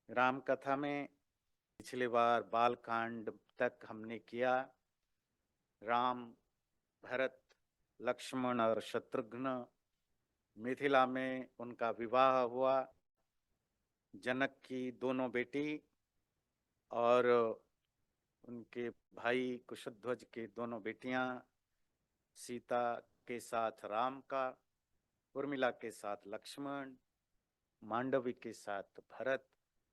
राम कथा में पिछली बार बालकांड तक हमने किया। राम, भरत, लक्ष्मण और शत्रुघ्न मिथिला में उनका विवाह हुआ। जनक की दोनों बेटी और उनके भाई कुशध्वज की दोनों बेटियां, सीता के साथ राम का, उर्मिला के साथ लक्ष्मण, मांडवी के साथ भरत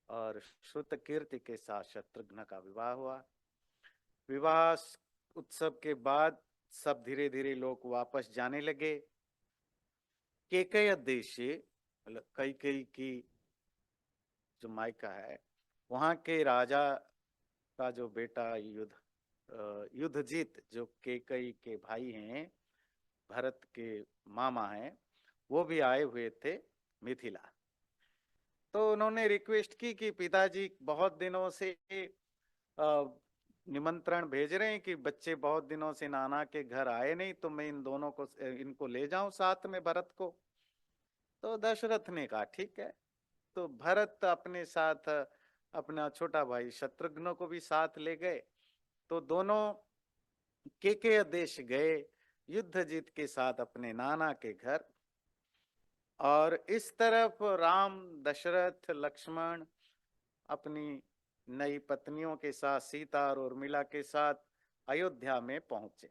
और श्रुतकीर्ति के साथ शत्रुघ्न का विवाह हुआ। विवाह उत्सव के बाद सब धीरे धीरे लोग वापस जाने लगे। केकय देश, मतलब कैकेयी की जो मायका है, वहां के राजा का जो बेटा युद्धजीत, जो केकई के भाई हैं, भरत के मामा हैं, वो भी आए हुए थे मिथिला। तो उन्होंने रिक्वेस्ट की कि पिताजी बहुत दिनों से निमंत्रण भेज रहे हैं कि बच्चे बहुत दिनों से नाना के घर आए नहीं, तो मैं इन दोनों को इनको ले जाऊं साथ में, भरत को। तो दशरथ ने कहा ठीक है। तो भरत अपने साथ अपना छोटा भाई शत्रुघ्न को भी साथ ले गए। तो दोनों केकय देश गए युद्धजीत के साथ अपने नाना के घर। और इस तरफ राम, दशरथ, लक्ष्मण अपनी नई पत्नियों के साथ, सीता और उर्मिला के साथ अयोध्या में पहुंचे।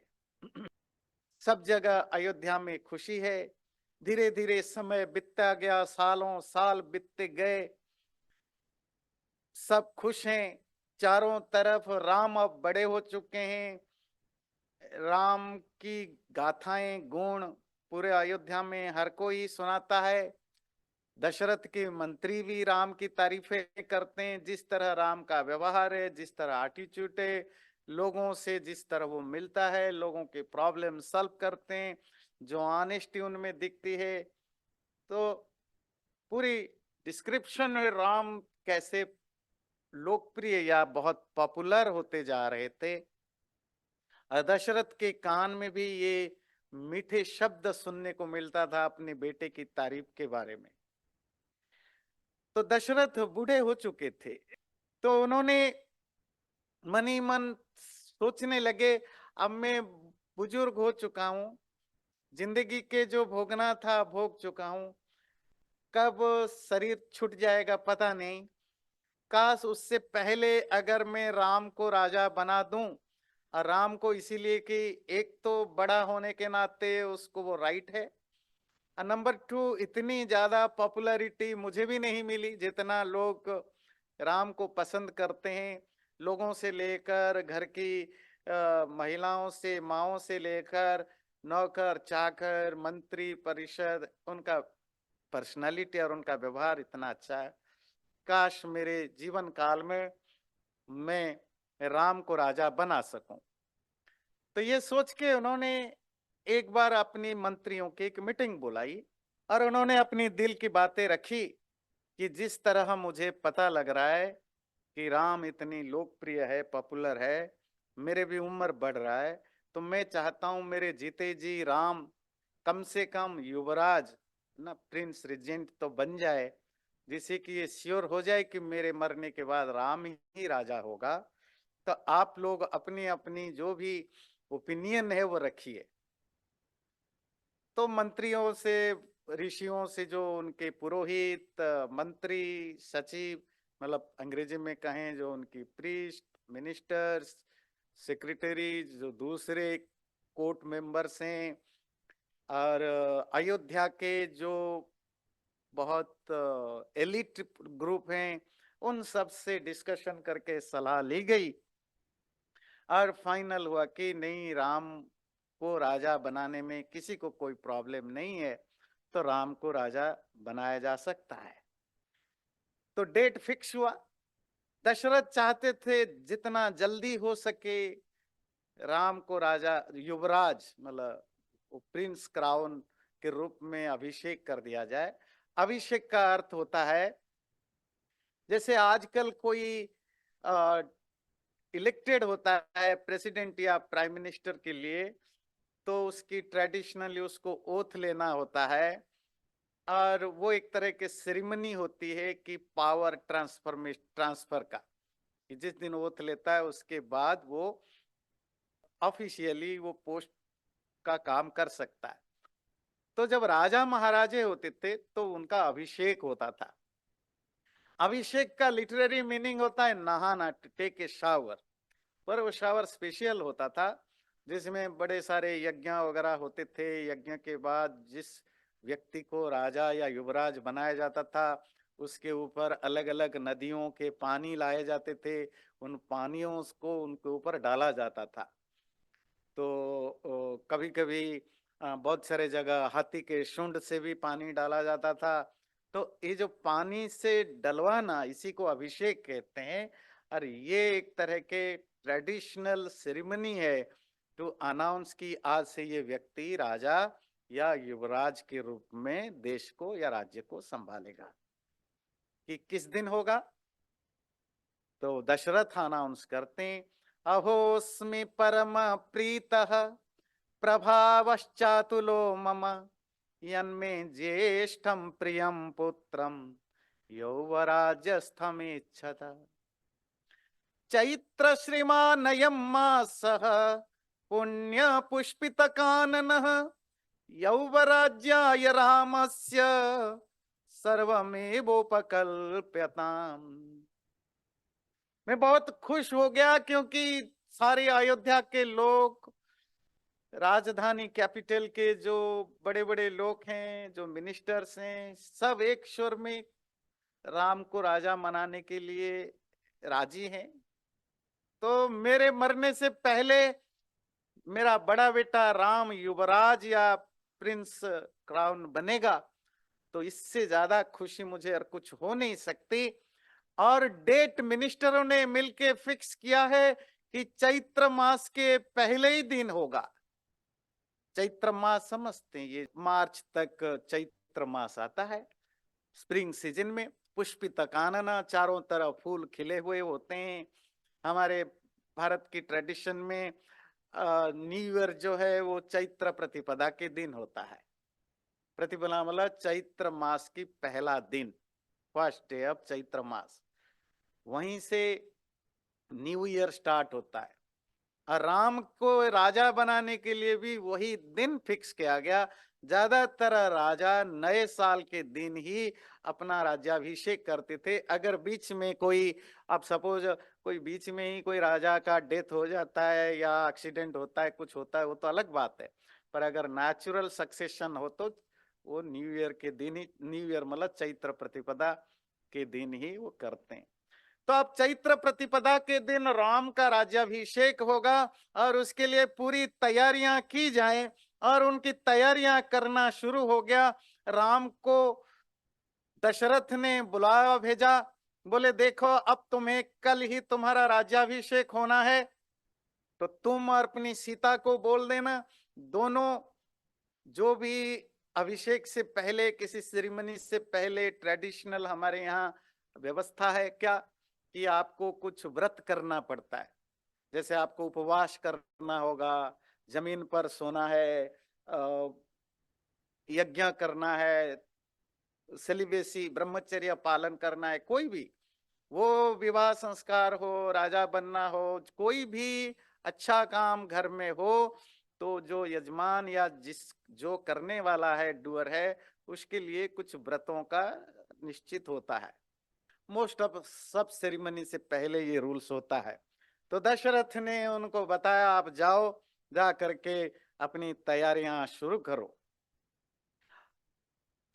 सब जगह अयोध्या में खुशी है। धीरे धीरे समय बीतता गया, सालों साल बीतते गए, सब खुश हैं। चारों तरफ राम अब बड़े हो चुके हैं। राम की गाथाएं, गुण पूरे अयोध्या में हर कोई सुनाता है। दशरथ के मंत्री भी राम की तारीफें करते हैं। जिस तरह राम का व्यवहार है, जिस तरह एटीट्यूड है, लोगों से जिस तरह वो मिलता है, लोगों के प्रॉब्लम सॉल्व करते हैं, जो ऑनेस्टी उनमें दिखती है। तो पूरी डिस्क्रिप्शन में राम कैसे लोकप्रिय या बहुत पॉपुलर होते जा रहे थे। दशरथ के कान में भी ये मीठे शब्द सुनने को मिलता था अपने बेटे की तारीफ के बारे में। तो दशरथ बूढ़े हो चुके थे, तो उन्होंने मन ही मन सोचने लगे, अब मैं बुजुर्ग हो चुका हूं, जिंदगी के जो भोगना था भोग चुका हूं, कब शरीर छूट जाएगा पता नहीं। काश उससे पहले अगर मैं राम को राजा बना दूं। और राम को इसीलिए कि एक तो बड़ा होने के नाते उसको वो राइट है, और नंबर टू इतनी ज्यादा पॉपुलैरिटी मुझे भी नहीं मिली जितना लोग राम को पसंद करते हैं। लोगों से लेकर घर की महिलाओं से, माओं से लेकर नौकर चाकर, मंत्री परिषद, उनका पर्सनालिटी और उनका व्यवहार इतना अच्छा है। काश मेरे जीवन काल में मैं राम को राजा बना सकूं। तो ये सोच के उन्होंने एक बार अपनी मंत्रियों की एक मीटिंग बुलाई और उन्होंने अपनी दिल की बातें रखी कि जिस तरह मुझे पता लग रहा है कि राम इतनी लोकप्रिय है, पॉपुलर है, मेरे भी उम्र बढ़ रहा है, तो मैं चाहता हूं मेरे जीते जी राम कम से कम युवराज, ना प्रिंस रिजेंट तो बन जाए, जिससे कि ये श्योर हो जाए कि मेरे मरने के बाद राम ही राजा होगा। तो आप लोग अपनी अपनी जो भी ओपिनियन है वो रखिए। तो मंत्रियों से, ऋषियों से, जो उनके पुरोहित, मंत्री, सचिव, मतलब अंग्रेजी में कहें जो उनकी प्रीस्ट, मिनिस्टर्स, सेक्रेटरी, जो दूसरे कोर्ट मेंबर्स हैं, और अयोध्या के जो बहुत एलिट ग्रुप हैं, उन सब से डिस्कशन करके सलाह ली गई। और फाइनल हुआ कि नहीं, राम को राजा बनाने में किसी को कोई प्रॉब्लम नहीं है, तो राम को राजा बनाया जा सकता है। तो डेट फिक्स हुआ। दशरथ चाहते थे जितना जल्दी हो सके राम को राजा, युवराज मतलब प्रिंस क्राउन के रूप में अभिषेक कर दिया जाए। अभिषेक का अर्थ होता है जैसे आजकल कोई इलेक्टेड होता है प्रेसिडेंट या प्राइम मिनिस्टर के लिए, तो उसकी ट्रेडिशनली उसको ओथ लेना होता है। और वो एक तरह की सेरेमनी होती है कि पावर ट्रांसफर का, कि जिस दिन ओथ लेता है उसके बाद वो ऑफिशियली वो पोस्ट का काम कर सकता है। तो जब राजा महाराजे होते थे तो उनका अभिषेक होता था। अभिषेक का लिटरेरी मीनिंग होता है नहाना, टेक ए शावर। पर वो शावर स्पेशल होता था, जिसमें बड़े सारे यज्ञ वगैरह होते थे। यज्ञ के बाद जिस व्यक्ति को राजा या युवराज बनाया जाता था, उसके ऊपर अलग अलग नदियों के पानी लाए जाते थे। उन पानियों को उनके ऊपर डाला जाता था। तो कभी कभी बहुत सारे जगह हाथी के शुंड से भी पानी डाला जाता था। तो ये जो पानी से डलवाना, इसी को अभिषेक कहते हैं। और ये एक तरह के ट्रेडिशनल सेरेमनी है टू अनाउंस कि आज से ये व्यक्ति राजा या युवराज के रूप में देश को या राज्य को संभालेगा। कि किस दिन होगा, तो दशरथ अनाउंस करते हैं, अहोस्मि परम प्रीतः प्रभावश्चातुलो मम यन्मे ज्येष्ठं प्रियं पुत्रं यौवराज्यस्थमेच्छत। चैत्र श्रीमानयं मासः पुण्य पुष्पित काननः यौवराज्याय रामस्य सर्वमेवोपकल्प्यताम्। मैं बहुत खुश हो गया क्योंकि सारे अयोध्या के लोग, राजधानी कैपिटल के जो बड़े बड़े लोग हैं, जो मिनिस्टर्स हैं, सब एक सुर में राम को राजा बनाने के लिए राजी हैं। तो मेरे मरने से पहले मेरा बड़ा बेटा राम युवराज या प्रिंस क्राउन बनेगा, तो इससे ज्यादा खुशी मुझे और कुछ हो नहीं सकती। और डेट मिनिस्टरों ने मिलके फिक्स किया है कि चैत्र मास के पहले ही दिन होगा। चैत्र मास समझते हैं, ये मार्च तक चैत्र मास आता है। स्प्रिंग सीजन में पुष्पित कानना, चारों तरफ फूल खिले हुए होते हैं। हमारे भारत की ट्रेडिशन में न्यू ईयर जो है वो चैत्र प्रतिपदा के दिन होता है। प्रतिपदा मतलब चैत्र मास की पहला दिन, फर्स्ट डे ऑफ चैत्र मास, वहीं से न्यू ईयर स्टार्ट होता है। और राम को राजा बनाने के लिए भी वही दिन फिक्स किया गया। ज्यादातर राजा नए साल के दिन ही अपना राज्याभिषेक करते थे। अगर बीच में कोई, अब सपोज कोई बीच में ही कोई राजा का डेथ हो जाता है या एक्सीडेंट होता है, कुछ होता है, वो तो अलग बात है। पर अगर नेचुरल सक्सेशन हो तो वो न्यू ईयर के दिन ही, न्यू ईयर मतलब चैत्र प्रतिपदा के दिन ही वो करते हैं। तो अब चैत्र प्रतिपदा के दिन राम का राज्याभिषेक होगा और उसके लिए पूरी तैयारियां की जाएं। और उनकी तैयारियां करना शुरू हो गया। राम को दशरथ ने बुलाया भेजा, बोले देखो अब तुम्हें कल ही तुम्हारा राज्याभिषेक होना है, तो तुम और अपनी सीता को बोल देना, दोनों जो भी अभिषेक से पहले, किसी सेरेमनी से पहले ट्रेडिशनल हमारे यहाँ व्यवस्था है क्या, कि आपको कुछ व्रत करना पड़ता है। जैसे आपको उपवास करना होगा, जमीन पर सोना है, यज्ञ करना है, सेलिबेसी ब्रह्मचर्य पालन करना है, कोई भी, वो विवाह संस्कार हो, राजा बनना हो, कोई भी अच्छा काम घर में हो, तो जो यजमान या जिस जो करने वाला है, डूअर है, उसके लिए कुछ व्रतों का निश्चित होता है। मोस्ट ऑफ सब सेरेमनी से पहले ये रूल्स होता है। तो दशरथ ने उनको बताया, आप जाओ, जा करके अपनी तैयारियां शुरू करो।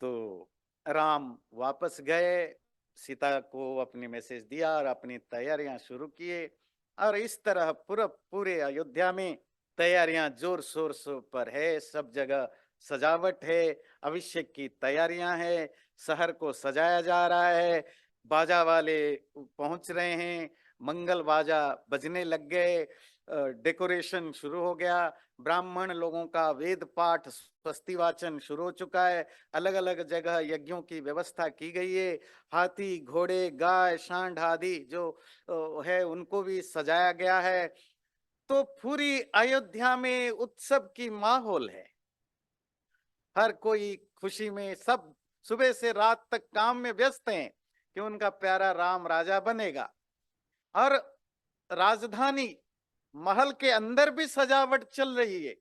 तो राम वापस गए, सीता को अपनी मैसेज दिया और अपनी तैयारियां शुरू किए। और इस तरह पूरे अयोध्या में तैयारियां जोर शोर पर है। सब जगह सजावट है, अभिषेक की तैयारियां है, शहर को सजाया जा रहा है, बाजा वाले पहुंच रहे हैं, मंगल बाजा बजने लग गए, डेकोरेशन शुरू हो गया, ब्राह्मण लोगों का वेद पाठ स्वस्ति वाचन शुरू हो चुका है, अलग अलग जगह यज्ञों की व्यवस्था की गई है, हाथी घोड़े गाय सांड आदि जो है उनको भी सजाया गया है। तो पूरी अयोध्या में उत्सव की माहौल है, हर कोई खुशी में, सब सुबह से रात तक काम में व्यस्त हैं कि उनका प्यारा राम राजा बनेगा। और राजधानी महल के अंदर भी सजावट चल रही है,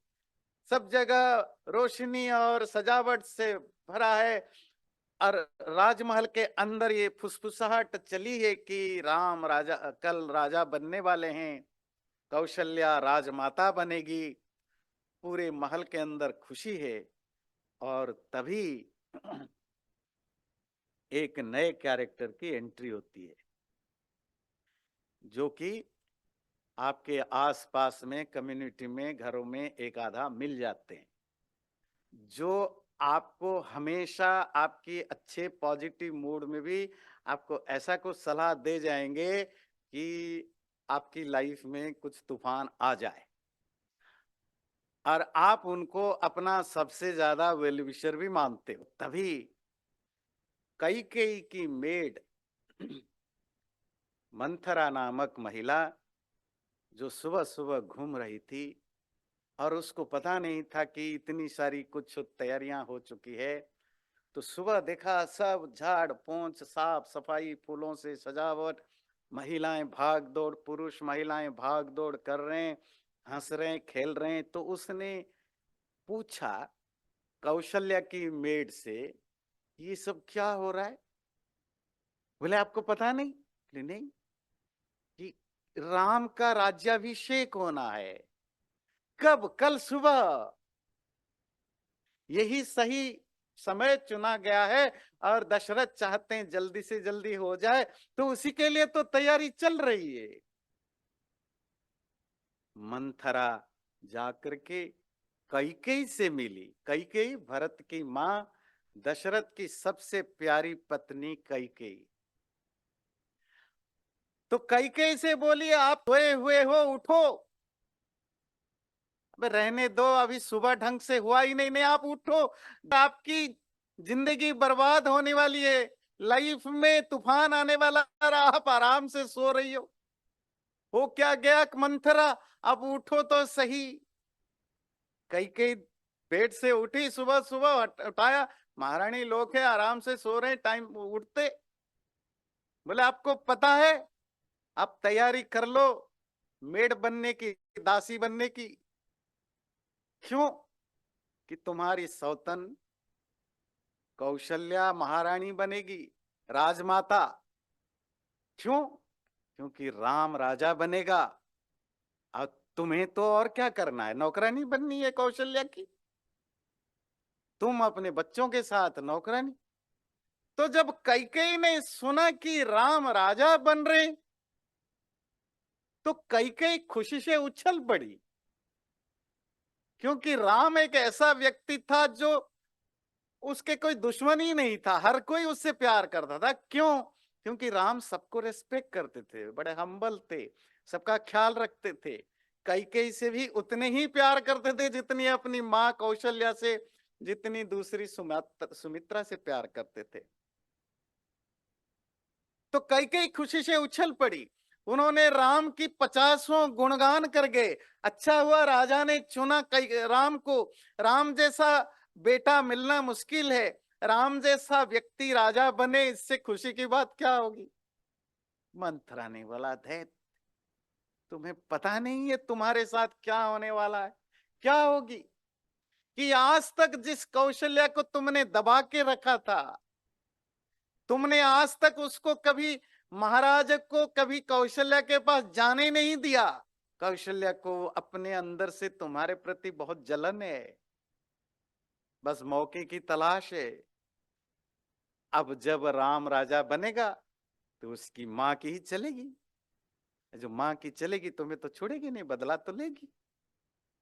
सब जगह रोशनी और सजावट से भरा है। और राजमहल के अंदर ये फुसफुसाहट चली है कि राम राजा कल राजा बनने वाले हैं, कौशल्या राजमाता बनेगी। पूरे महल के अंदर खुशी है। और तभी एक नए कैरेक्टर की एंट्री होती है, जो कि आपके आसपास में कम्युनिटी में घरों में एक आधा मिल जाते हैं, जो आपको हमेशा आपकी अच्छे पॉजिटिव मूड में भी आपको ऐसा कुछ सलाह दे जाएंगे कि आपकी लाइफ में कुछ तूफान आ जाए, और आप उनको अपना सबसे ज्यादा वेल विशर भी मानते हो। तभी कैकेयी की मेड मंथरा नामक महिला, जो सुबह सुबह घूम रही थी और उसको पता नहीं था कि इतनी सारी कुछ तैयारियां हो चुकी है, तो सुबह देखा सब झाड़ पोंछ साफ सफाई फूलों से सजावट, महिलाएं भाग दौड़, पुरुष महिलाएं भाग दौड़ कर रहे हैं, हंस रहे हैं, खेल रहे हैं। तो उसने पूछा कौशल्या की मेड से, ये सब क्या हो रहा है? बोले आपको पता नहीं? बोले नहीं, कि राम का राज्याभिषेक होना है। कब? कल सुबह। यही सही समय चुना गया है और दशरथ चाहते हैं जल्दी से जल्दी हो जाए, तो उसी के लिए तो तैयारी चल रही है। मंथरा जाकर के कैकेयी से मिली। कैकेयी भरत की मां, दशरथ की सबसे प्यारी पत्नी कैकेयी। तो कैकेयी से बोली आप सोए हुए हो, उठो। अबे रहने दो, अभी सुबह ढंग से हुआ ही नहीं। नहीं, आप उठो, आपकी जिंदगी बर्बाद होने वाली है, लाइफ में तूफान आने वाला है, आप आराम से सो रही हो क्या गया मंथरा? अब उठो तो सही। कई कई बेड से उठी, सुबह सुबह उठाया, महारानी लोग है आराम से सो रहे, टाइम उठते। बोले आपको पता है, आप तैयारी कर लो मेड बनने की, दासी बनने की। क्यों? कि तुम्हारी सौतन कौशल्या महारानी बनेगी, राजमाता। क्यों? क्योंकि राम राजा बनेगा। अब तुम्हें तो और क्या करना है, नौकरानी बननी है कौशल्या की, तुम अपने बच्चों के साथ नौकरानी। तो जब कैकेयी ने सुना कि राम राजा बन रहे, तो कैकेयी खुशी से उछल पड़ी, क्योंकि राम एक ऐसा व्यक्ति था जो उसके कोई दुश्मन ही नहीं था, हर कोई उससे प्यार करता था। क्यों? क्योंकि राम सबको रेस्पेक्ट करते थे, बड़े हम्बल थे, सबका ख्याल रखते थे। कैकेयी से भी उतने ही प्यार करते थे जितनी अपनी माँ कौशल्या से, जितनी दूसरी सुमित्रा से प्यार करते थे। तो कैकेयी खुशी से उछल पड़ी, उन्होंने राम की 50वां गुणगान कर गए। अच्छा हुआ राजा ने चुना राम को, राम जैसा बेटा मिलना मुश्किल है, राम जैसा व्यक्ति राजा बने, इससे खुशी की बात क्या होगी? मंथरा ने बोला थे, तुम्हें पता नहीं है तुम्हारे साथ क्या होने वाला है, क्या होगी? कि आज तक जिस कौशल्या को तुमने दबा के रखा था, तुमने आज तक उसको कभी, महाराज को कभी कौशल्या के पास जाने नहीं दिया। कौशल्या को अपने अंदर से तुम्हारे प्रति बहुत जलन है, बस मौके की तलाश है। अब जब राम राजा बनेगा तो उसकी माँ की ही चलेगी, जो माँ की चलेगी तुम्हें तो छोड़ेगी नहीं, बदला तो लेगी,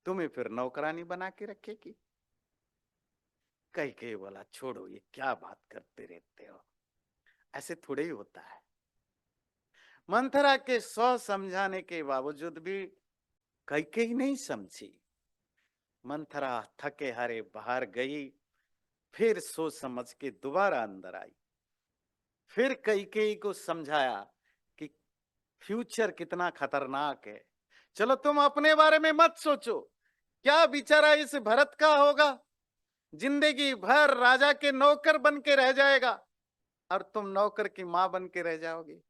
तुम्हें फिर नौकरानी बना के रखेगी। कई बोला छोड़ो, ये क्या बात करते रहते हो, ऐसे थोड़े ही होता है। मंथरा के 100 समझाने के बावजूद भी कैकेयी नहीं समझी। मंथरा थके हारे बाहर गई, फिर सोच समझ के दोबारा अंदर आई, फिर कैकेयी को समझाया कि फ्यूचर कितना खतरनाक है, चलो तुम अपने बारे में मत सोचो, क्या बेचारा इस भरत का होगा, जिंदगी भर राजा के नौकर बन के रह जाएगा और तुम नौकर की मां बन के रह जाओगे।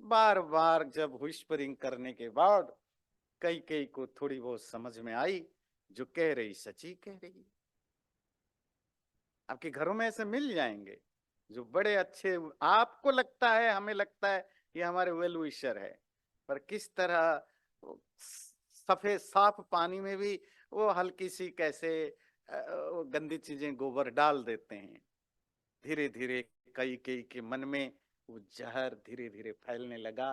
बार बार जब व्हिस्परिंग करने के बाद कई कई को थोड़ी बहुत समझ में आई, जो कह रही सची कह रही। आपके घरों में ऐसे मिल जाएंगे जो बड़े अच्छे, आपको लगता है, हमें लगता है ये हमारे वेल विशर है, पर किस तरह सफेद साफ पानी में भी वो हल्की सी कैसे वो गंदी चीजें गोबर डाल देते हैं। धीरे धीरे कई कई के मन में वो जहर धीरे धीरे फैलने लगा।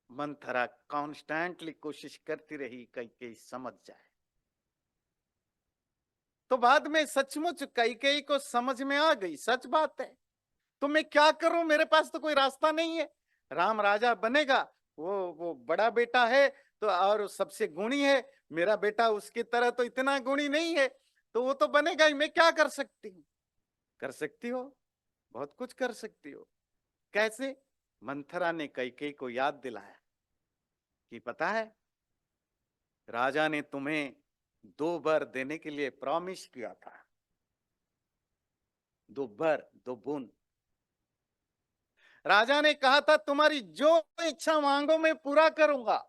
मंथरा कॉन्स्टेंटली कोशिश करती रही कई कई समझ जाए। तो बाद में सचमुच कई कई को समझ में आ गई, सच बात है। तो मैं क्या करूं, मेरे पास तो कोई रास्ता नहीं है। राम राजा बनेगा, वो बड़ा बेटा है तो, और सबसे गुणी है। मेरा बेटा उसकी तरह तो इतना गुणी नहीं है, तो वो तो बनेगा ही। मैं क्या कर सकती हूँ? कर सकती हो, बहुत कुछ कर सकती हो। कैसे? मंथरा ने कैकेयी को याद दिलाया कि पता है, राजा ने तुम्हें 2 वर देने के लिए प्रॉमिस किया था। 2 वर, 2 बूंद। राजा ने कहा था तुम्हारी जो इच्छा मांगो मैं पूरा करूंगा।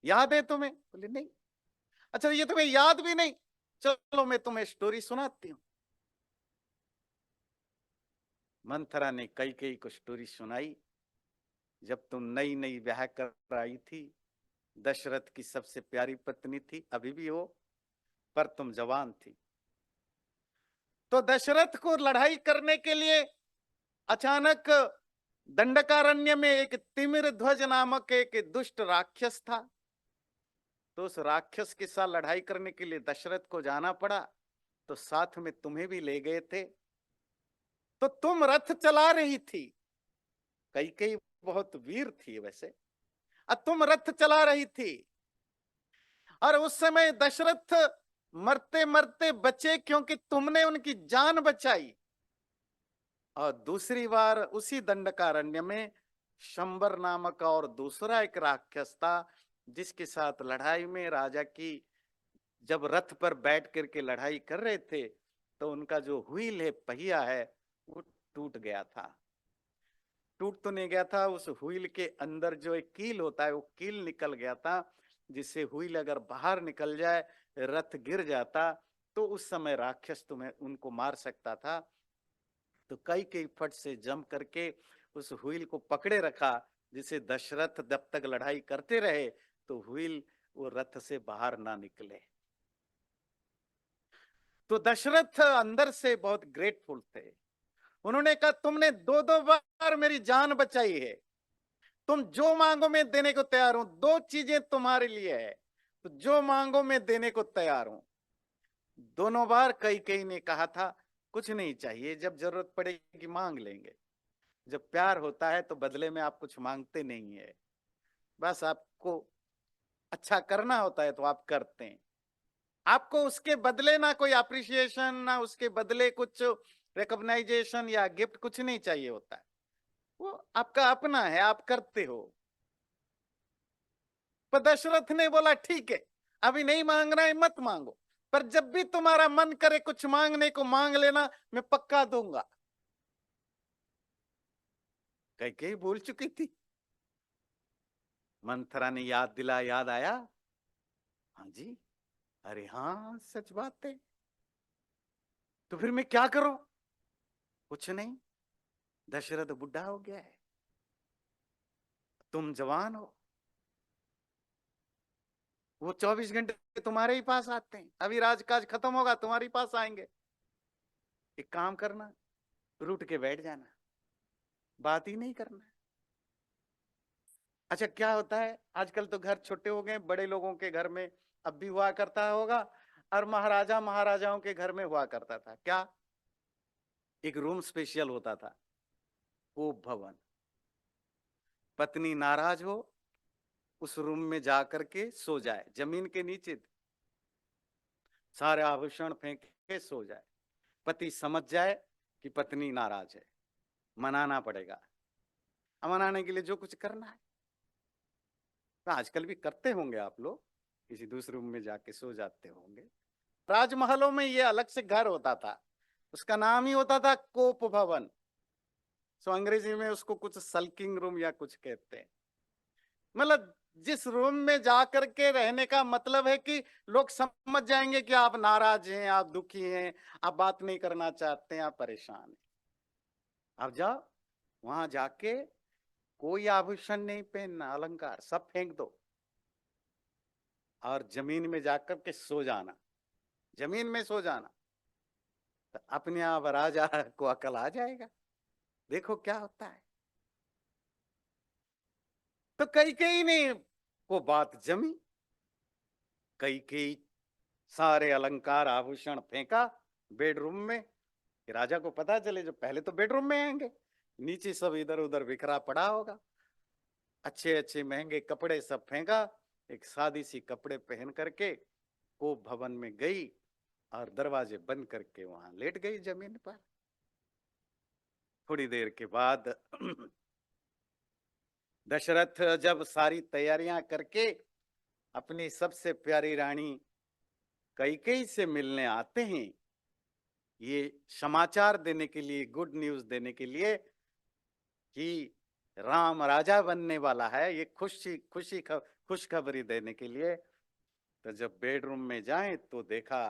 याद है तुम्हें? बोले नहीं। अच्छा, ये तुम्हें याद भी नहीं? चलो मैं तुम्हें स्टोरी सुनाती हूँ। मंथरा ने कैकेयी को स्टोरी सुनाई। जब तुम नई नई ब्याह कर आई थी, दशरथ की सबसे प्यारी पत्नी थी, अभी भी हो, पर तुम जवान थी। तो दशरथ को लड़ाई करने के लिए अचानक दंडकारण्य में एक तिमिर ध्वज नामक एक दुष्ट राक्षस था। तो उस राक्षस के साथ लड़ाई करने के लिए दशरथ को जाना पड़ा, तो साथ में तुम्हें भी ले गए थे। तो तुम रथ चला रही थी, कैकेयी बहुत वीर थी वैसे, अब तुम रथ चला रही थी और उस समय दशरथ मरते मरते बचे क्योंकि तुमने उनकी जान बचाई। और दूसरी बार उसी दंडकारण्य में शंबर नामक और दूसरा एक राक्षस था, जिसके साथ लड़ाई में राजा की, जब रथ पर बैठ करके लड़ाई कर रहे थे तो उनका जो व्हील है, पहिया है, वो टूट गया था। टूट तो नहीं गया था, उस व्हील के अंदर जो एक कील होता है वो कील निकल गया था, जिससे व्हील अगर बाहर निकल जाए, रथ गिर जाता, तो उस समय राक्षस तुम्हें उनको मार सकता था। तो कई कई फट से जम करके उस व्हील को पकड़े रखा, जिसे दशरथ जब तक लड़ाई करते रहे तो व्हील वो रथ से बाहर ना निकले। तो दशरथ अंदर से बहुत ग्रेटफुल थे। उन्होंने कहा तुमने 2 बार मेरी जान बचाई है, तुम जो मांगो मैं देने को तैयार हूं। 2 चीजें तुम्हारे लिए है, तो जो मांगो मैं देने को तैयार हूं। दोनों बार कैकेयी ने कहा था कुछ नहीं चाहिए, जब जरूरत पड़ेगी मांग लेंगे। जब प्यार होता है तो बदले में आप कुछ मांगते नहीं है, बस आपको अच्छा करना होता है तो आप करते हैं। आपको उसके बदले ना कोई अप्रिसिएशन, ना उसके बदले कुछ रिकॉग्नाइजेशन या गिफ्ट, कुछ नहीं चाहिए होता है। वो आपका अपना है, आप करते हो। पर दशरथ ने बोला ठीक है, अभी नहीं मांगना है मत मांगो, पर जब भी तुम्हारा मन करे कुछ मांगने को मांग लेना, मैं पक्का दूंगा। कैकेयी बोल चुकी थी। मंथरा ने याद दिला, याद आया, हाँ जी, अरे हाँ सच बात है। तो फिर मैं क्या करूं? कुछ नहीं, दशरथ बुढ़ा हो गया है, तुम जवान हो, वो 24 घंटे तुम्हारे ही पास आते हैं। अभी राजकाज खत्म होगा, तुम्हारे पास आएंगे। एक काम करना, रूठ के बैठ जाना, बात ही नहीं करना। अच्छा, क्या होता है आजकल तो घर छोटे हो गए, बड़े लोगों के घर में अब भी हुआ करता होगा, और महाराजा महाराजाओं के घर में हुआ करता था क्या, एक रूम स्पेशल होता था, वो भवन। पत्नी नाराज हो, उस रूम में जाकर के सो जाए, जमीन के नीचे सारे आभूषण फेंक के सो जाए। पति समझ जाए कि पत्नी नाराज है, मनाना पड़ेगा। मनाने के लिए जो कुछ करना है, तो आजकल भी करते होंगे आप लोग, किसी दूसरे रूम में जाके सो जाते होंगे। राजमहलों में ये अलग से घर होता था, उसका नाम ही होता था कोप भवन। सो अंग्रेजी में उसको कुछ सल्किंग रूम या कुछ कहते हैं। मतलब जिस रूम में जाकर के रहने का मतलब है कि लोग समझ जाएंगे कि आप नाराज हैं, आप दुखी हैं, आप बात नहीं करना चाहते हैं, आप परेशान हैं। आप जाओ वहां जाके कोई आभूषण नहीं पहनना, अलंकार सब फेंक दो और जमीन में जाकर के सो जाना, जमीन में सो जाना, तो अपने आप राजा को अकल आ जाएगा। देखो क्या होता है। तो कई कई ने वो बात जमी, कई कई सारे अलंकार आभूषण फेंका बेडरूम में कि राजा को पता चले, जो पहले तो बेडरूम में आएंगे, नीचे सब इधर उधर बिखरा पड़ा होगा, अच्छे अच्छे महंगे कपड़े सब फेंका, एक सादी सी कपड़े पहन करके वो भवन में गई और दरवाजे बंद करके वहां लेट गई जमीन पर। थोड़ी देर के बाद दशरथ जब सारी तैयारियां करके अपनी सबसे प्यारी रानी कैकेयी से मिलने आते हैं, ये समाचार देने के लिए, गुड न्यूज देने के लिए कि राम राजा बनने वाला है, ये खुशखबरी देने के लिए, तो जब बेडरूम में जाए तो देखा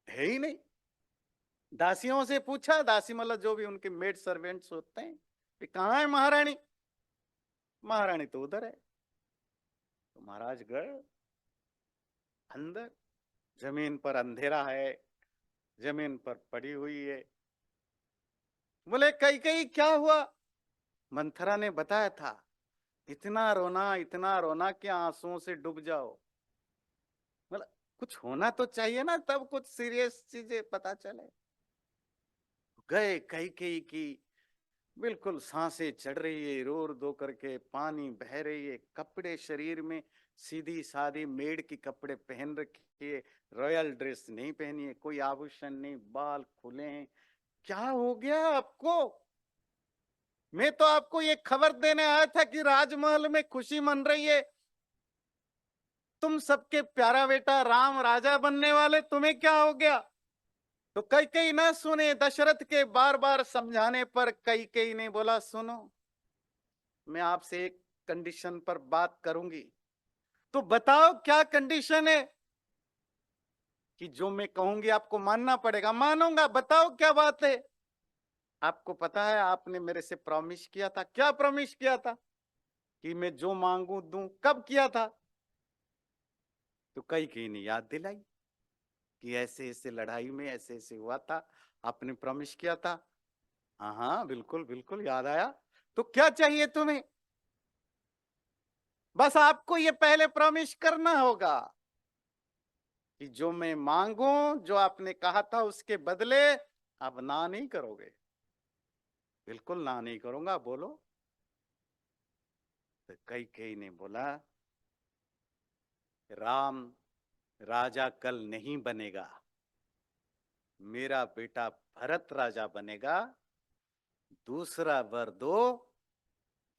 है ही नहीं। दासियों से पूछा, दासी मतलब जो भी उनके मेड सर्वेंट्स होते हैं, कि कहाँ है महारानी। महारानी तो उधर है। तो महाराज गए अंदर, जमीन पर अंधेरा है, जमीन पर पड़ी हुई है। बोले कैकेयी क्या हुआ। मंथरा ने बताया था, इतना रोना कि आंसुओं से डूब जाओ। मतलब कुछ होना तो चाहिए ना, तब कुछ सीरियस चीजें पता चले। गए कैकेयी की बिल्कुल सांसें चढ़ रही है, रोर दो करके पानी बह रही है, कपड़े शरीर में सीधी सादी मेड की कपड़े पहन रखी है, रॉयल ड्रेस नहीं पहनी है, कोई आभूषण नहीं, बाल खुले हैं। क्या हो गया आपको। मैं तो आपको ये खबर देने आया था कि राजमहल में खुशी मन रही है, तुम सबके प्यारा बेटा राम राजा बनने वाले, तुम्हें क्या हो गया। तो कैकेयी ना सुने, दशरथ के बार बार समझाने पर कैकेयी ने बोला, सुनो मैं आपसे एक कंडीशन पर बात करूंगी। तो बताओ क्या कंडीशन है। कि जो मैं कहूंगी आपको मानना पड़ेगा। मानूंगा, बताओ क्या बात है। आपको पता है आपने मेरे से प्रॉमिस किया था, क्या प्रॉमिस किया था, कि मैं जो मांगू दूं, कब किया था। तो कैकेयी ने याद दिलाई कि ऐसे ऐसे लड़ाई में ऐसे ऐसे हुआ था, आपने प्रॉमिस किया था। हाँ हाँ बिल्कुल बिल्कुल याद आया। तो क्या चाहिए तुम्हें। बस आपको ये पहले प्रॉमिस करना होगा कि जो मैं मांगू, जो आपने कहा था उसके बदले आप ना नहीं करोगे। बिल्कुल ना नहीं करूंगा, बोलो। तो कैकेयी ने बोला, राम राजा कल नहीं बनेगा, मेरा बेटा भरत राजा बनेगा। दूसरा वर दो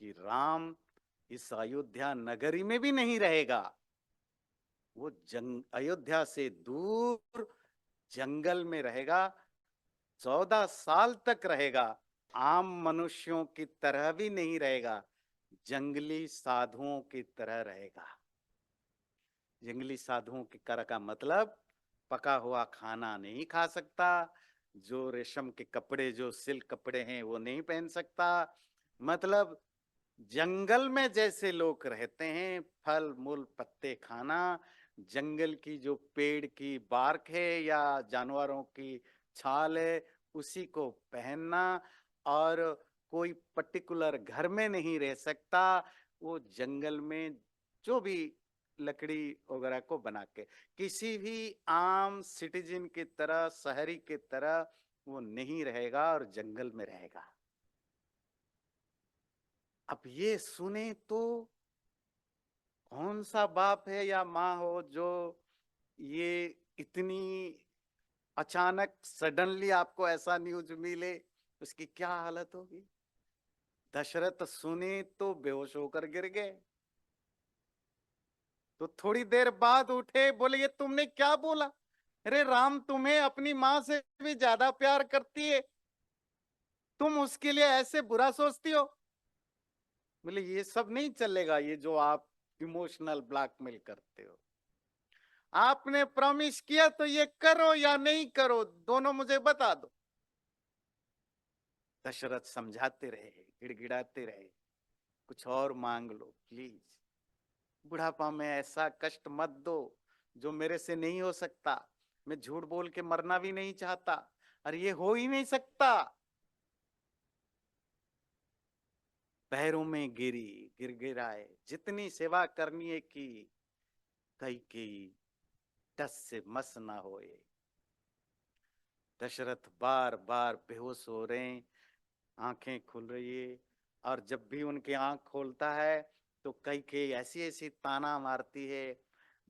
कि राम इस अयोध्या नगरी में भी नहीं रहेगा, वो अयोध्या से दूर जंगल में रहेगा, 14 साल तक रहेगा। आम मनुष्यों की तरह भी नहीं रहेगा, जंगली साधुओं की तरह रहेगा। जंगली साधुओं की तरह का मतलब पका हुआ खाना नहीं खा सकता, जो रेशम के कपड़े, जो सिल्क कपड़े हैं वो नहीं पहन सकता। मतलब जंगल में जैसे लोग रहते हैं, फल मूल पत्ते खाना, जंगल की जो पेड़ की बार्क है या जानवरों की छाल है उसी को पहनना, और कोई पर्टिकुलर घर में नहीं रह सकता, वो जंगल में जो भी लकड़ी वगैरह को बना के, किसी भी आम सिटीजन की तरह, शहरी की तरह वो नहीं रहेगा और जंगल में रहेगा। अब ये सुने तो कौन सा बाप है या माँ हो जो ये इतनी अचानक सडनली आपको ऐसा न्यूज मिले, उसकी क्या हालत होगी। दशरथ सुने तो बेहोश होकर गिर गए। तो थोड़ी देर बाद उठे, बोले ये तुमने क्या बोला? अरे राम तुम्हें अपनी माँ से भी ज्यादा प्यार करती है, तुम उसके लिए ऐसे बुरा सोचती हो? बोले ये सब नहीं चलेगा, ये जो आप इमोशनल ब्लैकमेल करते हो। आपने प्रॉमिस किया तो ये करो या नहीं करो, दोनों मुझे बता दो। दशरथ समझाते रहे, गिड़गिड़ाते रहे, कुछ और मांग लो प्लीज, बुढ़ापा में ऐसा कष्ट मत दो जो मेरे से नहीं हो सकता। मैं झूठ बोल के मरना भी नहीं चाहता, और ये हो ही नहीं सकता। पैरों में गिरी, गिड़गिड़ाए, जितनी सेवा करनी है की, कई की टस से मस ना होए। दशरथ बार बार बेहोश हो रहे हैं, आंखें खुल रही है, और जब भी उनकी आंख खोलता है तो कई के ऐसी ऐसी ताना मारती है,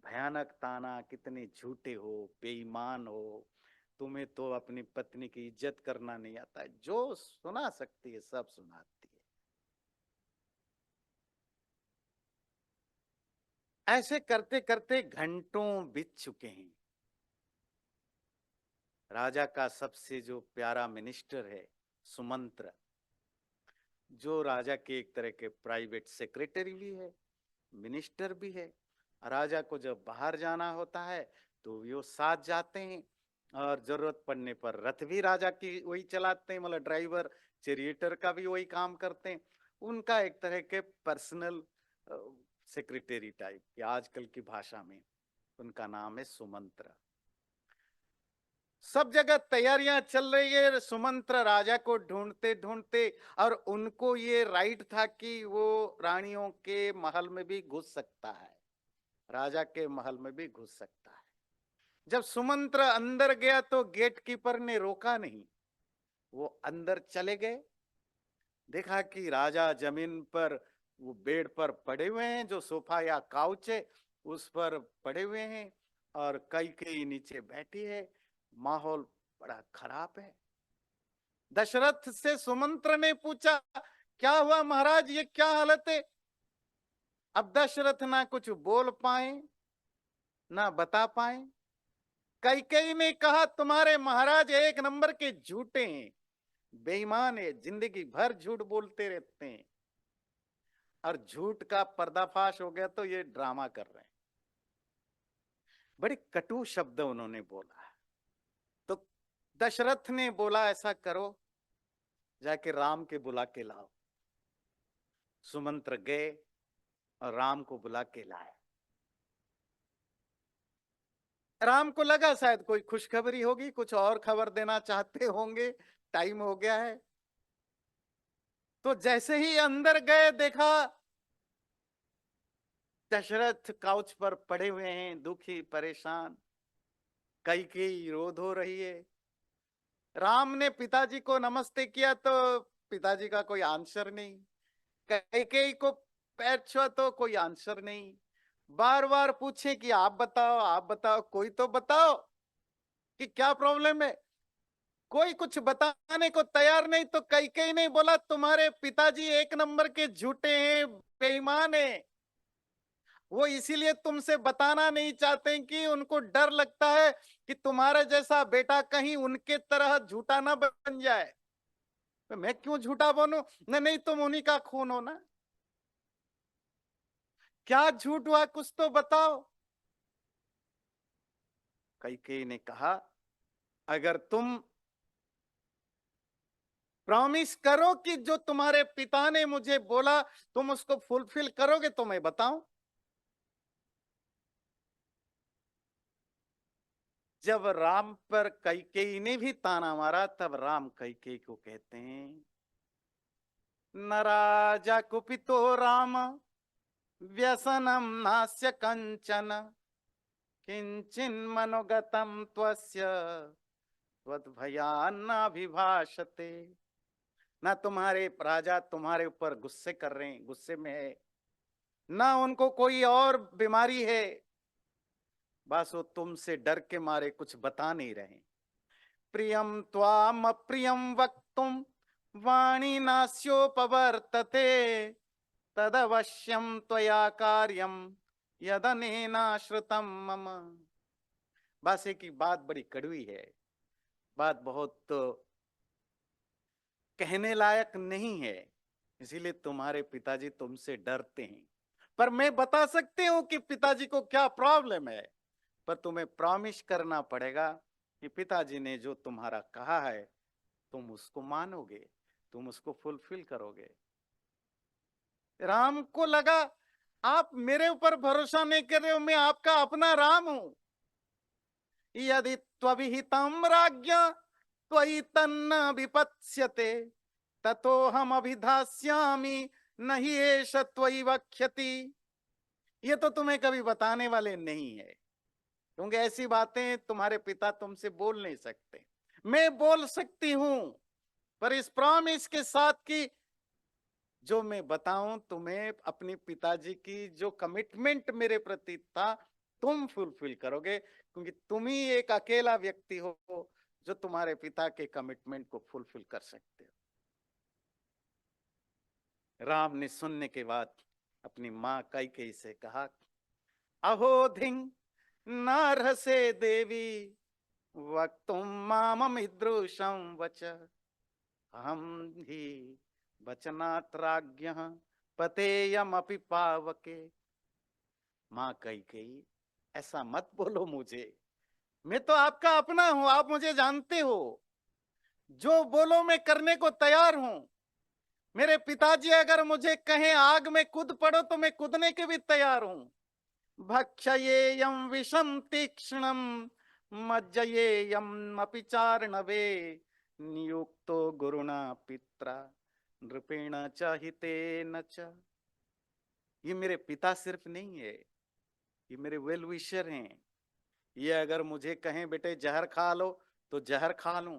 भयानक ताना, कितने झूठे हो, बेईमान हो, तुम्हें तो अपनी पत्नी की इज्जत करना नहीं आता है। जो सुना सकती है सब सुनाती है। ऐसे करते करते घंटों बीत चुके हैं। राजा का सबसे जो प्यारा मिनिस्टर है सुमंत्र, जो राजा के एक तरह के प्राइवेट सेक्रेटरी भी है, मिनिस्टर भी है, राजा को जब बाहर जाना होता है तो वो साथ जाते हैं, और जरूरत पड़ने पर रथ भी राजा की वही चलाते हैं, मतलब ड्राइवर चेरिएटर का भी वही काम करते हैं। उनका एक तरह के पर्सनल सेक्रेटरी टाइप की, आजकल की भाषा में उनका नाम है सुमंत्र। सब जगह तैयारियां चल रही है, सुमंत्र राजा को ढूंढते ढूंढते, और उनको ये राइट था कि वो रानियों के महल में भी घुस सकता है, राजा के महल में भी घुस सकता है। जब सुमंत्र अंदर गया तो गेट कीपर ने रोका नहीं, वो अंदर चले गए। देखा कि राजा जमीन पर, वो बेड पर पड़े हुए हैं, जो सोफा या काउच है उस पर पड़े हुए हैं, और कई कई नीचे बैठी है। माहौल बड़ा खराब है। दशरथ से सुमंत्र ने पूछा, क्या हुआ महाराज, ये क्या हालत है? अब दशरथ ना कुछ बोल पाए, ना बता पाए। कई ने कहा तुम्हारे महाराज एक नंबर के झूठे हैं, बेईमान है, जिंदगी भर झूठ बोलते रहते हैं, और झूठ का पर्दाफाश हो गया तो ये ड्रामा कर रहे हैं। बड़े कटु शब्द उन्होंने बोला। तो दशरथ ने बोला ऐसा करो, जाके राम के बुला के लाओ। सुमंत्र गए और राम को बुला के लाए। राम को लगा शायद कोई खुशखबरी होगी, कुछ और खबर देना चाहते होंगे, टाइम हो गया है। तो जैसे ही अंदर गए देखा दशरथ काउच पर पड़े हुए हैं, दुखी परेशान, कई रोध हो रही है। राम ने पिताजी को नमस्ते किया तो पिताजी का कोई आंसर नहीं, कई को पैर छुआ तो कोई आंसर नहीं। बार बार पूछे कि आप बताओ, आप बताओ, कोई तो बताओ कि क्या प्रॉब्लम है। कोई कुछ बताने को तैयार नहीं। तो कई ने बोला तुम्हारे पिताजी एक नंबर के झूठे हैं, बेईमान हैं, वो इसीलिए तुमसे बताना नहीं चाहते कि उनको डर लगता है कि तुम्हारा जैसा बेटा कहीं उनके तरह झूठा ना बन जाए। तो मैं क्यों झूठा बनूं? नहीं तुम उन्हीं का खून हो ना। क्या झूठ हुआ, कुछ तो बताओ। कई ने कहा अगर तुम प्रॉमिस करो कि जो तुम्हारे पिता ने मुझे बोला तुम उसको फुलफिल करोगे तो मैं बताऊं। जब राम पर कैकेयी ने भी ताना मारा तब राम कैकेयी को कहते हैं, न राजा कुपितो राम व्यसनम नास्य कंचन किंचिन मनोगतम त्वस्य त्वद्भयान्नाभिभाषते। ना तुम्हारे राजा तुम्हारे ऊपर गुस्से कर रहे हैं, गुस्से में है, ना उनको कोई और बीमारी है, बस वो तुमसे डर के मारे कुछ बता नहीं रहे। प्रियम त्वाम अप्रियम वक्तुम वाणी नास्योपवर्तते तदवश्यम त्वया कार्यम यदनेनाश्रुतम मम। बस एक ही बात बड़ी कड़वी है, बात बहुत कहने लायक नहीं है, इसीलिए तुम्हारे पिताजी तुमसे डरते हैं। पर मैं बता सकती हूँ कि पिताजी को क्या प्रॉब्लम है। पर तुम्हें प्रॉमिस करना पड़ेगा कि पिताजी ने जो तुम्हारा कहा है तुम उसको मानोगे, तुम उसको फुलफिल करोगे। राम को लगा आप मेरे ऊपर भरोसा नहीं कर रहे हो, मैं आपका अपना राम हूं। यदि त्वविहितं राज्ञ त्वयि तन्न विपत्स्यते ततो हम अभिधास्यामि नहीं एष त्वयि वक्ष्यति। ये तो तुम्हें कभी बताने वाले नहीं है, क्योंकि ऐसी बातें तुम्हारे पिता तुमसे बोल नहीं सकते। मैं बोल सकती हूं, पर इस प्रॉमिस के साथ कि जो मैं बताऊं तुम्हें, अपने पिताजी की जो कमिटमेंट मेरे प्रति था तुम फुलफिल करोगे, क्योंकि तुम ही एक अकेला व्यक्ति हो जो तुम्हारे पिता के कमिटमेंट को फुलफिल कर सकते हो। राम ने सुनने के बाद अपनी माँ कैकेयी से कहा, अहो धिंग नारहसे देवी वक्तुम माममिदृशं वच हम ही वचनात् राज्ञः पतेयमपि पावके। माँ कैकेयी, ऐसा मत बोलो मुझे, मैं तो आपका अपना हूं, आप मुझे जानते हो, जो बोलो मैं करने को तैयार हूं। मेरे पिताजी अगर मुझे कहें आग में कूद पड़ो तो मैं कूदने के भी तैयार हूं। भक्षयेयं विषम तीक्ष्णम मज्जयेयम अपि चार्णवे नियुक्तो गुरुणा पित्रा नृपेण च हितेन च। ये मेरे पिता सिर्फ नहीं है, ये मेरे वेल विशर हैं। ये अगर मुझे कहें बेटे जहर खा लो तो जहर खा लूं,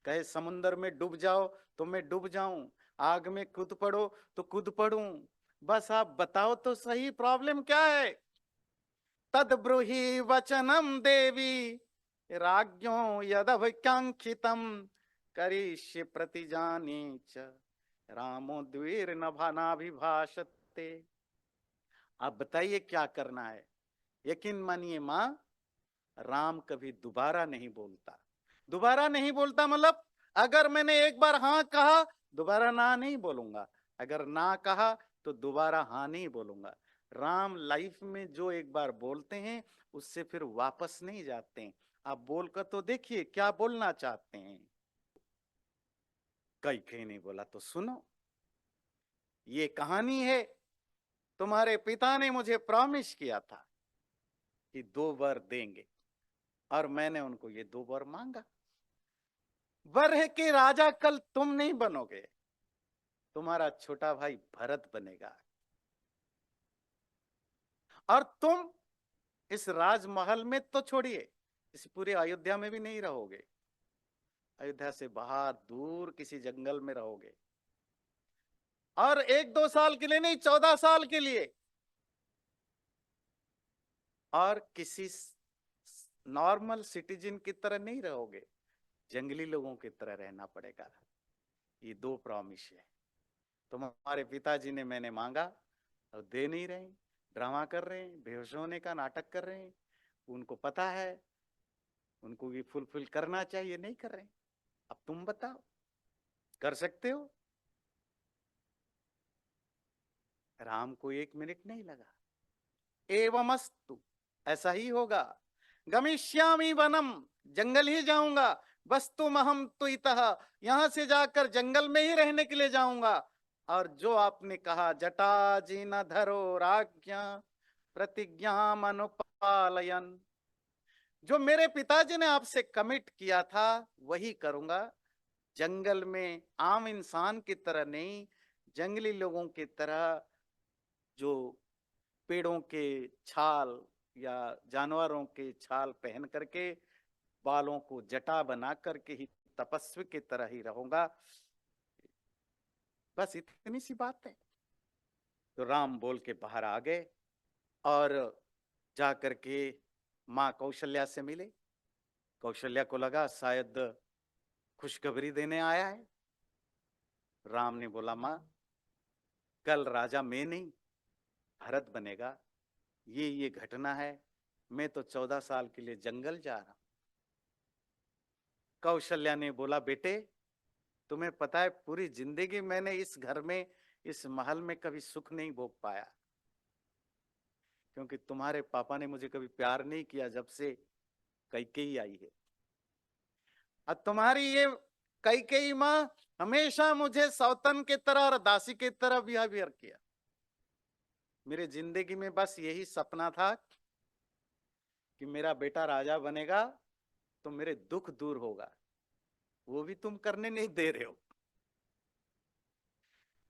कहे समुन्द्र में डूब जाओ तो मैं डूब जाऊं, आग में कूद पड़ो तो कूद पड़ूं। बस आप बताओ तो सही प्रॉब्लम क्या है। तद ब्रूहि वचनम देवी राज्ञो यदभिकांक्षितम करिष्ये प्रतिजाने च रामो द्वीर नभानाभिभाषते। आप बताइए क्या करना है। यकीन मानिए माँ, राम कभी दोबारा नहीं बोलता। दोबारा नहीं बोलता मतलब अगर मैंने एक बार हाँ कहा दोबारा ना नहीं बोलूंगा, अगर ना कहा तो दोबारा हाँ नहीं बोलूंगा। राम लाइफ में जो एक बार बोलते हैं उससे फिर वापस नहीं जाते हैं। आप बोलकर तो देखिए क्या बोलना चाहते हैं। कई कहीं नहीं बोला तो सुनो, ये कहानी है। तुम्हारे पिता ने मुझे प्रॉमिस किया था कि 2 वर देंगे, और मैंने उनको ये 2 वर मांगा। वर है कि राजा कल तुम नहीं बनोगे, तुम्हारा छोटा भाई भरत बनेगा, और तुम इस राजमहल में तो छोड़िए, इस पूरे अयोध्या में भी नहीं रहोगे। अयोध्या से बाहर दूर किसी जंगल में रहोगे, और 1-2 साल के लिए नहीं, 14 साल के लिए। और किसी नॉर्मल सिटीजन की तरह नहीं रहोगे, जंगली लोगों की तरह रहना पड़ेगा। ये 2 प्रॉमिस है। तुम्हारे पिताजी ने मैंने मांगा और दे नहीं रहे, ड्रामा कर रहे हैं, बेहोश होने का नाटक कर रहे हैं। उनको पता है उनको ये फुलफिल करना चाहिए, नहीं कर रहे। अब तुम बताओ, कर सकते हो? राम को 1 मिनट नहीं लगा। एवमस्तु, ऐसा ही होगा। गमिष्यामि वनम, जंगल ही जाऊंगा। वस्तु महम तु इतः, यहां से जाकर जंगल में ही रहने के लिए जाऊंगा। और जो आपने कहा जटाजी न धरो राज्ञा प्रतिज्ञा अनुपालयन, जो मेरे पिताजी ने आपसे कमिट किया था वही करूंगा। जंगल में आम इंसान की तरह नहीं, जंगली लोगों की तरह, जो पेड़ों के छाल या जानवरों के छाल पहन करके बालों को जटा बना करके ही तपस्वी की तरह ही रहूंगा। बस इतनी सी बात है। तो राम बोल के बाहर आ गए और जा करके माँ कौशल्या से मिले। कौशल्या को लगा शायद खुशखबरी देने आया है। राम ने बोला, माँ कल राजा मैं नहीं भरत बनेगा, ये घटना है, मैं तो 14 साल के लिए जंगल जा रहा हूं। कौशल्या ने बोला, बेटे तुम्हें पता है पूरी जिंदगी मैंने इस घर में, इस महल में कभी सुख नहीं भोग पाया, क्योंकि तुम्हारे पापा ने मुझे कभी प्यार नहीं किया जब से कैकेयी आई है। अब तुम्हारी ये कैकेयी माँ हमेशा मुझे सौतन की तरह और दासी की तरह बिहेवियर किया। मेरे जिंदगी में बस यही सपना था कि मेरा बेटा राजा बनेगा तो मेरे दुख दूर होगा, वो भी तुम करने नहीं दे रहे हो।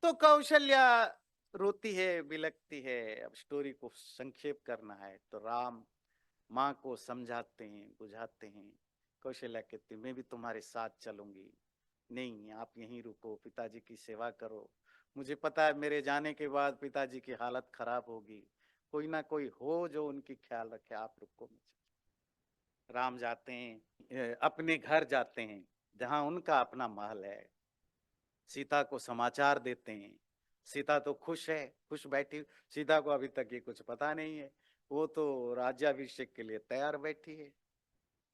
तो कौशल्या रोती है, बिलखती है। अब स्टोरी को संक्षेप करना है तो राम माँ को समझाते हैं, बुझाते हैं। कौशल्या कहती, मैं भी तुम्हारे साथ चलूंगी। नहीं, आप यहीं रुको, पिताजी की सेवा करो। मुझे पता है मेरे जाने के बाद पिताजी की हालत खराब होगी, कोई ना कोई हो जो उनकी ख्याल रखे, आप रुको। राम जाते हैं, अपने घर जाते हैं जहां उनका अपना महल है। सीता को समाचार देते हैं। सीता तो खुश है, खुश बैठी। सीता को अभी तक ये कुछ पता नहीं है, वो तो राज्याभिषेक के लिए तैयार बैठी है।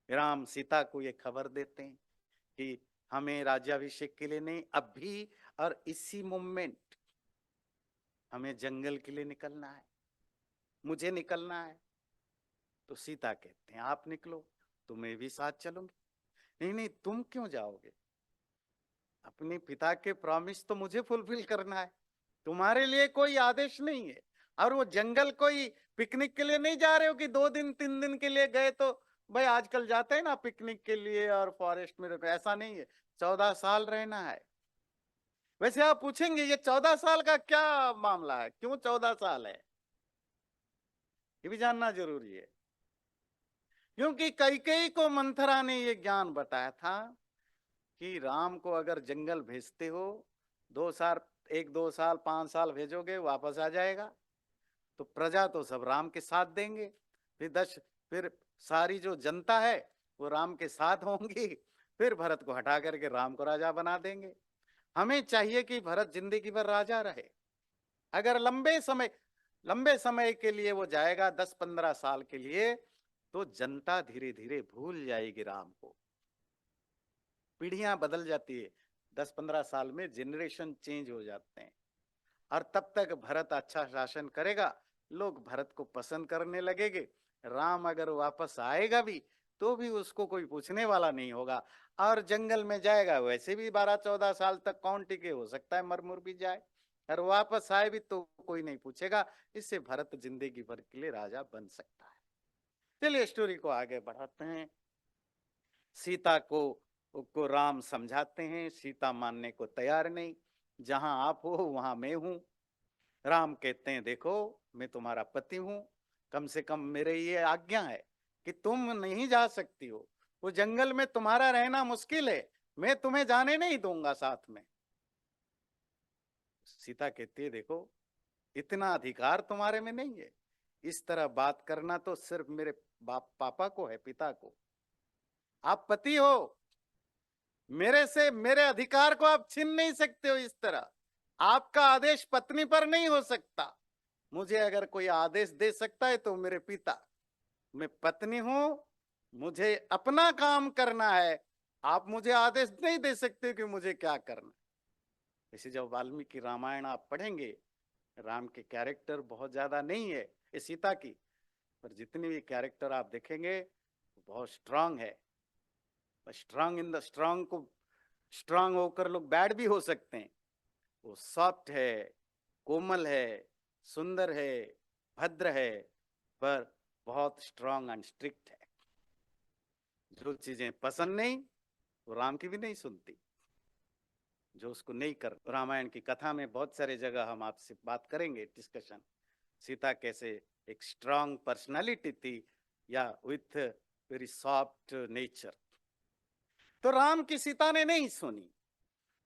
राम सीता को ये खबर देते हैं कि हमें राज्याभिषेक के लिए नहीं, अभी और इसी मोमेंट हमें जंगल के लिए निकलना है, मुझे निकलना है। तो सीता कहते हैं, आप निकलो, तुम्हें भी साथ चलूंगी। नहीं नहीं, तुम क्यों जाओगे? अपने पिता के प्रॉमिस तो मुझे फुलफिल करना है, तुम्हारे लिए कोई आदेश नहीं है। और वो जंगल कोई पिकनिक के लिए नहीं जा रहे हो कि 2 दिन 3 दिन के लिए गए तो भाई आजकल जाते हैं ना पिकनिक के लिए और फॉरेस्ट में, ऐसा नहीं है, 14 साल रहना है। वैसे आप पूछेंगे ये 14 साल का क्या मामला है, क्यों 14 साल है, ये भी जानना जरूरी है। क्योंकि कैकेयी को मंथरा ने ये ज्ञान बताया था कि राम को अगर जंगल भेजते हो, 2 साल, 1 2 साल 5 साल भेजोगे, वापस आ जाएगा तो प्रजा तो सब राम के साथ देंगे। फिर सारी जो जनता है वो राम के साथ होंगी। फिर भरत को हटा करके राम को राजा बना देंगे। हमें चाहिए कि भरत जिंदगी भर राजा रहे। अगर लंबे समय के लिए वो जाएगा, 10 15 साल के लिए, तो जनता धीरे धीरे भूल जाएगी राम को। पीढ़ियां बदल जाती है, 10 15 साल में जनरेशन चेंज हो जाते हैं। और तब तक भरत अच्छा शासन करेगा, लोग भरत को पसंद करने लगेंगे। राम अगर वापस आएगा भी तो भी उसको कोई पूछने वाला नहीं होगा। और जंगल में जाएगा, वैसे भी 12 14 साल तक कौन टिके, हो सकता है मर मुर भी जाए, और वापस आए भी तो कोई नहीं पूछेगा। इससे भरत जिंदगी भर के लिए राजा बन सकता है। चलिए स्टोरी को आगे बढ़ाते हैं। सीता को राम समझाते हैं, सीता मानने को तैयार नहीं। जहां आप हो वहां मैं हूं। राम कहते हैं, देखो मैं तुम्हारा पति हूं, कम से कम मेरे ये आज्ञा है कि तुम नहीं जा सकती हो, वो जंगल में तुम्हारा रहना मुश्किल है, मैं तुम्हें जाने नहीं दूंगा साथ में। सीता कहती है, देखो इतना अधिकार तुम्हारे में नहीं है, इस तरह बात करना तो सिर्फ मेरे बाप पापा को है, पिता को। आप पति हो, मेरे से मेरे अधिकार को आप छीन नहीं सकते हो इस तरह। आपका आदेश पत्नी पर नहीं हो सकता। मुझे अगर कोई आदेश दे सकता है तो मेरे पिता। मैं पत्नी हूं, मुझे अपना काम करना है, आप मुझे आदेश नहीं दे सकते कि मुझे क्या करना। इसे जब वाल्मीकि रामायण आप पढ़ेंगे, राम के कैरेक्टर बहुत ज्यादा नहीं है, ये सीता की, पर जितनी भी कैरेक्टर आप देखेंगे बहुत स्ट्रांग है। स्ट्रांग इन द स्ट्रांग को स्ट्रांग होकर लोग बैड भी हो सकते हैं। वो सॉफ्ट है, कोमल है, सुंदर है, भद्र है, पर बहुत स्ट्रांग एंड स्ट्रिक्ट है। जो चीजें पसंद नहीं वो राम की भी नहीं सुनती, जो उसको नहीं कर। रामायण की कथा में बहुत सारे जगह हम आपसे बात करेंगे, डिस्कशन, सीता कैसे एक स्ट्रांग पर्सनालिटी थी या विथ वेरी सॉफ्ट नेचर। तो राम की सीता ने नहीं सुनी।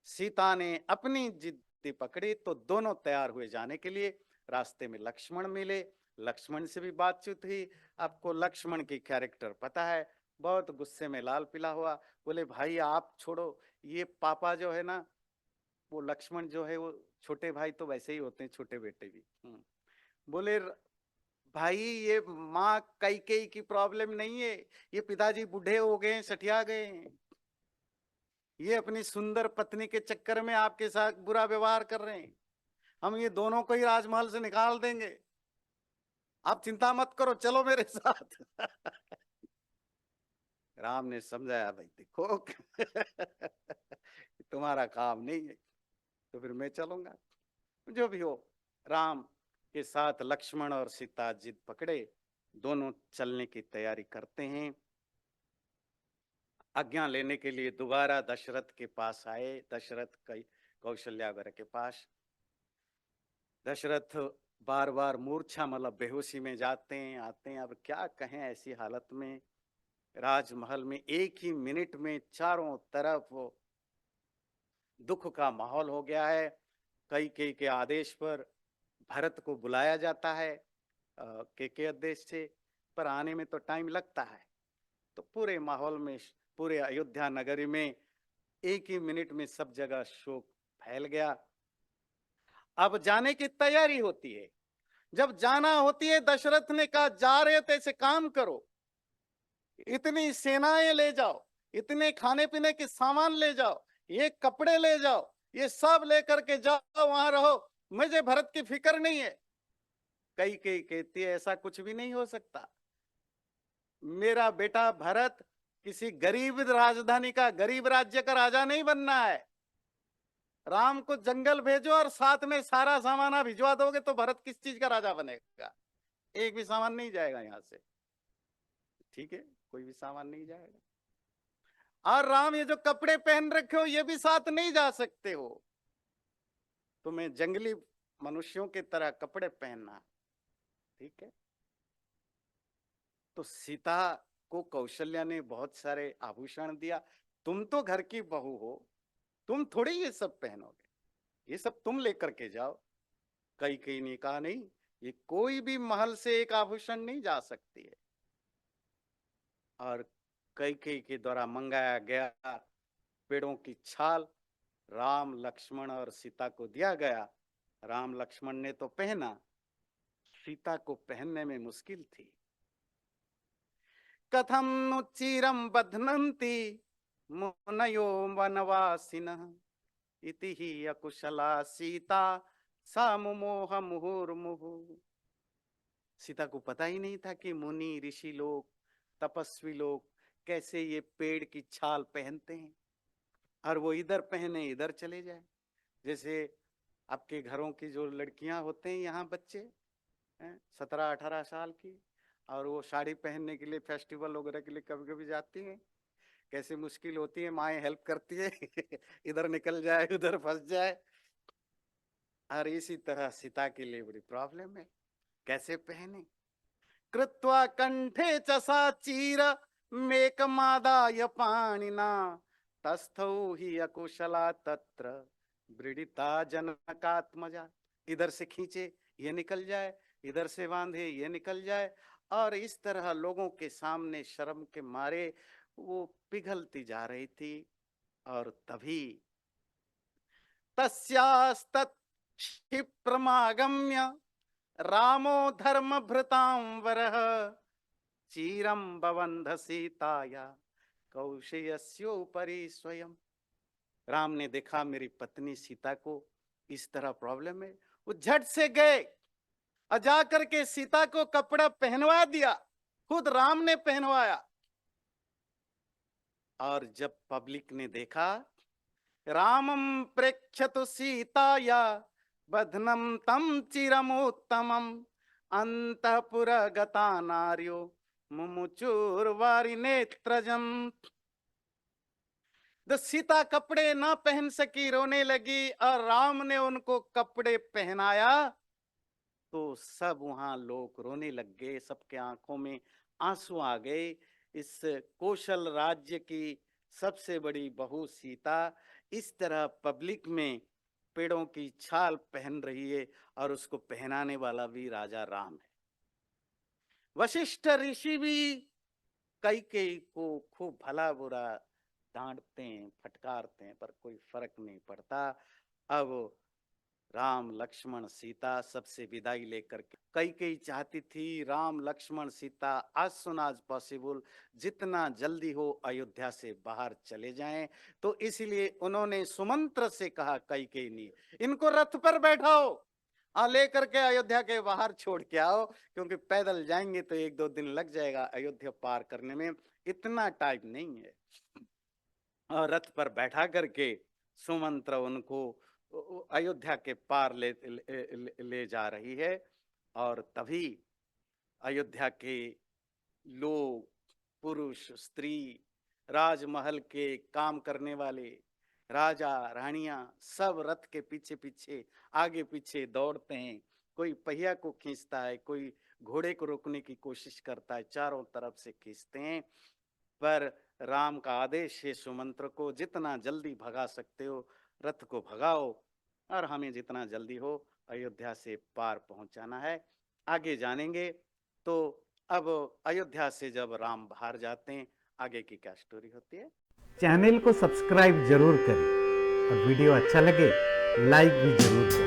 सीता ने अपनी जिद पकड़ी तो दोनों तैयार हुए जाने के लिए। रास्ते में लक्ष्मण मिले, लक्ष्मण से भी बातचीत हुई। आपको लक्ष्मण की कैरेक्टर पता है, बहुत गुस्से में लाल पीला हुआ। बोले भाई आप छोड़ो, ये पापा जो है ना, वो लक्ष्मण जो है वो छोटे भाई तो वैसे ही होते हैं, छोटे बेटे भी। बोले भाई ये माँ कैकेयी की प्रॉब्लम नहीं है, ये पिताजी बूढ़े हो गए, सठिया गए हैं। ये अपनी सुंदर पत्नी के चक्कर में आपके साथ बुरा व्यवहार कर रहे हैं। हम ये दोनों को ही राजमहल से निकाल देंगे, आप चिंता मत करो, चलो मेरे साथ। राम ने समझाया, भाई देखो तुम्हारा काम नहीं है तो फिर मैं चलूंगा। जो भी हो, राम के साथ लक्ष्मण और सीता जिद पकड़े, दोनों चलने की तैयारी करते हैं। आज्ञा लेने के लिए दोबारा दशरथ के पास आए, दशरथ कौशल्या वगैरह के पास। दशरथ बार बार मूर्छा मतलब बेहोशी में जाते हैं, आते हैं। अब क्या कहें, ऐसी हालत में राजमहल में एक ही मिनट में चारों तरफ दुख का माहौल हो गया है। कई के आदेश पर भरत को बुलाया जाता है के आदेश से, पर आने में तो टाइम लगता है। तो पूरे माहौल में, पूरे अयोध्या नगरी में एक ही मिनट में सब जगह शोक फैल गया। अब जाने की तैयारी होती है। जब जाना होती है, दशरथ ने कहा जा रहे थे, ऐसे काम करो, इतनी सेनाएं ले जाओ, इतने खाने पीने के सामान ले जाओ, ये कपड़े ले जाओ, ये सब लेकर के जाओ, वहां रहो, मुझे भरत की फिक्र नहीं है। कई कहती है ऐसा कुछ भी नहीं हो सकता, मेरा बेटा भरत किसी गरीब राजधानी का, गरीब राज्य का राजा नहीं बनना है। राम को जंगल भेजो और साथ में सारा सामान भिजवा दोगे तो भरत किस चीज का राजा बनेगा? एक भी सामान नहीं जाएगा यहां से, ठीक है, कोई भी सामान नहीं जाएगा। और राम, ये जो कपड़े पहन रखे हो ये भी साथ नहीं जा सकते हो, तुम्हें जंगली मनुष्यों की तरह कपड़े पहनना, ठीक है। तो सीता को कौशल्या ने बहुत सारे आभूषण दिया, तुम तो घर की बहू हो, तुम थोड़ी ये सब पहनोगे, ये सब तुम लेकर के जाओ। कई ने कहा नहीं, ये कोई भी महल से एक आभूषण नहीं जा सकती है। और कई के द्वारा मंगाया गया पेड़ों की छाल राम लक्ष्मण और सीता को दिया गया। राम लक्ष्मण ने तो पहना, सीता को पहनने में मुश्किल थी। कथम नु चीरम बध्नन्ति मुनयो वनवासिनः इति ही अकुशला सीता सा मुमोह मुहुर्मुहु। सीता को पता ही नहीं था कि मुनि ऋषि लोग, तपस्वी लोग कैसे ये पेड़ की छाल पहनते हैं, और वो इधर पहने इधर चले जाए। जैसे आपके घरों की जो लड़कियां होते हैं, यहाँ बच्चे 17-18 साल की, और वो साड़ी पहनने के लिए फेस्टिवल वगैरह के लिए कभी कभी जाती हैं, कैसे मुश्किल होती है, माएँ हेल्प करती है इधर निकल जाए उधर फंस जाए। और इसी तरह सीता के लिए बड़ी प्रॉब्लम है, कैसे पहने। कृत्वा कंठे चसा चीर मेकमादाय पाणिना तस्थौ ही अकुशला तत्र वृडिता जनकात्मजा। इधर से खींचे ये निकल जाए, इधर से बांधे ये निकल जाए, और इस तरह लोगों के सामने शर्म के मारे वो पिघलती जा रही थी। और तभी तस्यास्तत् क्षिप्रमागम्य रामो धर्म भृतां वरः चीरम बबंध सीताया कौशयस्योपरि स्वयं। राम ने देखा मेरी पत्नी सीता को इस तरह प्रॉब्लम है, वो झट से गए और जाकर के सीता को कपड़ा पहनवा दिया, खुद राम ने पहनवाया। और जब पब्लिक ने देखा रामम प्रेक्षतु सीताया बध्नम तम चिरमोत्तमम अंतपुर गता नार्यो मुमुचुर्वारि नेत्रजम। तो सीता कपड़े ना पहन सकी, रोने लगी, और राम ने उनको कपड़े पहनाया तो सब वहां लोग रोने लग गए, सबके आंखों में आंसू आ गए। इस कौशल राज्य की सबसे बड़ी बहू सीता इस तरह पब्लिक में पेड़ों की छाल पहन रही है, और उसको पहनाने वाला भी राजा राम है। वशिष्ठ ऋषि भी कई को खूब भला बुरा डांटते हैं, फटकारते हैं, पर कोई फर्क नहीं पड़ता। अब राम लक्ष्मण सीता सबसे विदाई लेकर के कई चाहती थी राम लक्ष्मण सीता आज सुन आज पॉसिबल जितना जल्दी हो अयोध्या से बाहर चले जाएं। तो इसलिए उन्होंने सुमंत्र से कहा कई ने इनको रथ पर बैठाओ लेकर के अयोध्या के बाहर छोड़ के आओ, क्योंकि पैदल जाएंगे तो 1-2 दिन लग जाएगा अयोध्या पार करने में, इतना टाइम नहीं है। और रथ पर बैठा करके सुमंत्र उनको अयोध्या के पार ले जा रही है। और तभी अयोध्या के लोग, पुरुष, स्त्री, राजमहल के काम करने वाले, राजा रानियां सब रथ के पीछे पीछे आगे पीछे दौड़ते हैं। कोई पहिया को खींचता है, कोई घोड़े को रोकने की कोशिश करता है, चारों तरफ से खींचते हैं। पर राम का आदेश है सुमंत्र को जितना जल्दी भगा सकते हो रथ को भगाओ, और हमें जितना जल्दी हो अयोध्या से पार पहुंचाना है। आगे जानेंगे। तो अब अयोध्या से जब राम बाहर जाते हैं आगे की क्या स्टोरी होती है। चैनल को सब्सक्राइब जरूर करें और वीडियो अच्छा लगे लाइक भी जरूर करें।